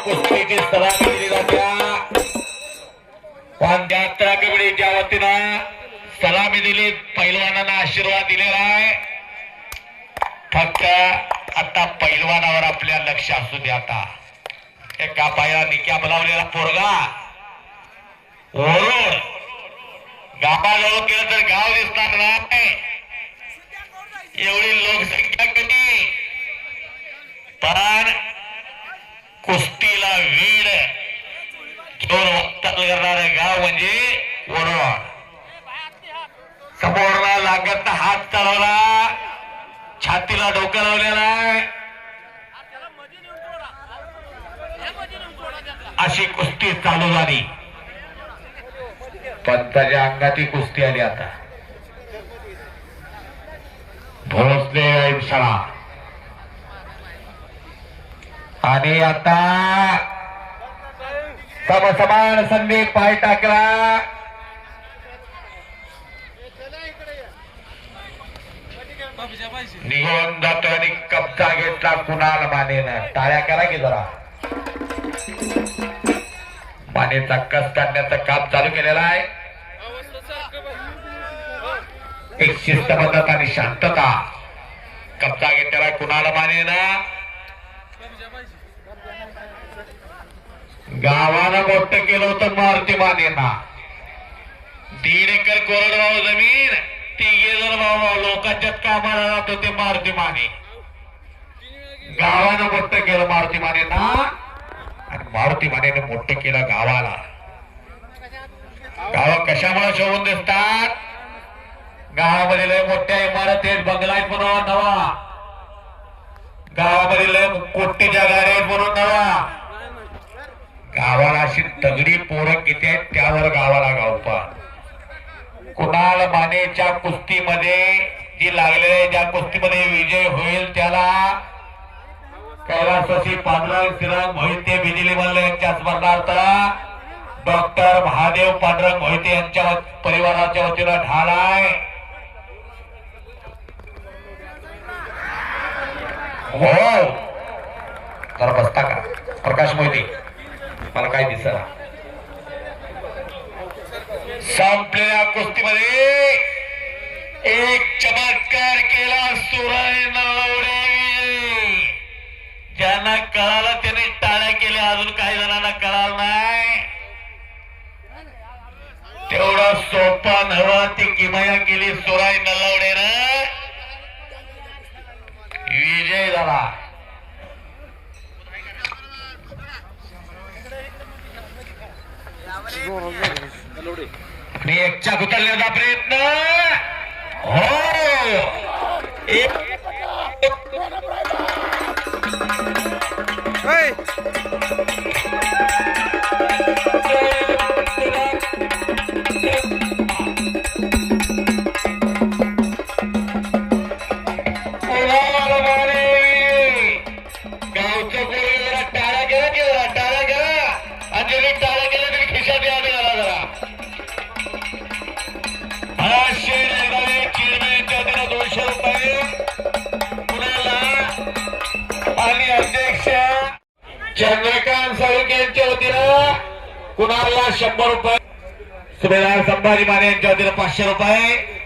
कुस्तीची सलामी दिली जात्या. पण यात्रा कबड्डीच्या वतीनं सलामी दिली, पैलवानांना आशीर्वाद दिलेला आहे. फक्त आता पैलवानावर आपल्या लक्ष असू दे. आता एका पायाला निक्या बोलावलेला पोरगा ओरड गावाजवळ केलं तर गाव दिसणार नाही. एवढी लोकसंख्या कमी, पण कुस्तीला वीड घेऊन वाटचाल करणारे गाव म्हणजे ओरड. समोरला लागत हात चालवला, छातीला डोकं लावलेला, अशी कुस्ती चालू झाली. पंताच्या अंगात ही कुस्ती आली. आता भोसले शाळा आणि आता समसमान संधी पाय टाकला. निघून जातो आणि कब्जा घेतला कुणाल मानेनं. टाळ्या करा की जरा. मानेचा कस काढण्याचं काम चालू केलेला आहे. एक शिस्तबद्धता आणि शांतता. कब्जा घेतलेला कुणाल मानेनं. गावानं मोठं केलं होतं मारुती मानेना. 1.5 एकर कोरडवाहू जमीन, 3 जण भाऊ लोकांच्यात कामाला जात होते मारुती माने. गावानं मोठं केलं मारुती मानेना आणि मारुती मानेने मोठं केलं गावाला. गाव कशामुळे शोभून दिसतात? गावामध्ये लय मोठ्या इमारती, बंगला आहेत म्हणून नवा. गावामध्ये लय कोटीच्या गाड्या आहेत म्हणून नवा. गावाला अशी तगडी पोरं किती आहेत त्यावर गावाला गावपा. कुणाल मानेच्या कुस्तीमध्ये जी लागलेली, ज्या कुस्तीमध्ये विजय होईल त्याला कैलासवासी पांडुरंग श्रीरंग मोहिते बिजिली मल्ल यांच्या स्मरणार्थ डॉक्टर महादेव पांडुरंग मोहिते यांच्या परिवाराच्या वतीनं ढाल आहे. हो जरा बसता का प्रकाश मोहिते? मला काय दिसला. संपलेल्या कुस्तीमध्ये एक चमत्कार केला सुराय नलवडे. ज्यांना कळालं त्याने टाळ्या केल्या, अजून काही जणांना कळालं नाही. तेवढं सोपं नव्हतं, ती किमया केली सुराय नलवडेनं. विजय झाला. आणि एकच्या उचलण्याचा प्रयत्न. हो गावचं बोलला टाळा गेला की जरा टाळा गेला. आणि जरी टाळा गेला तरी खिशात यावे झाला जरा. 200 रुपये कुणाला आणि अध्यक्ष चंद्रकांत साळुंखे यांच्या वतीनं कुणाला 100 रुपये. सुभेदार संभाजी माने यांच्या वतीनं 500 रुपये.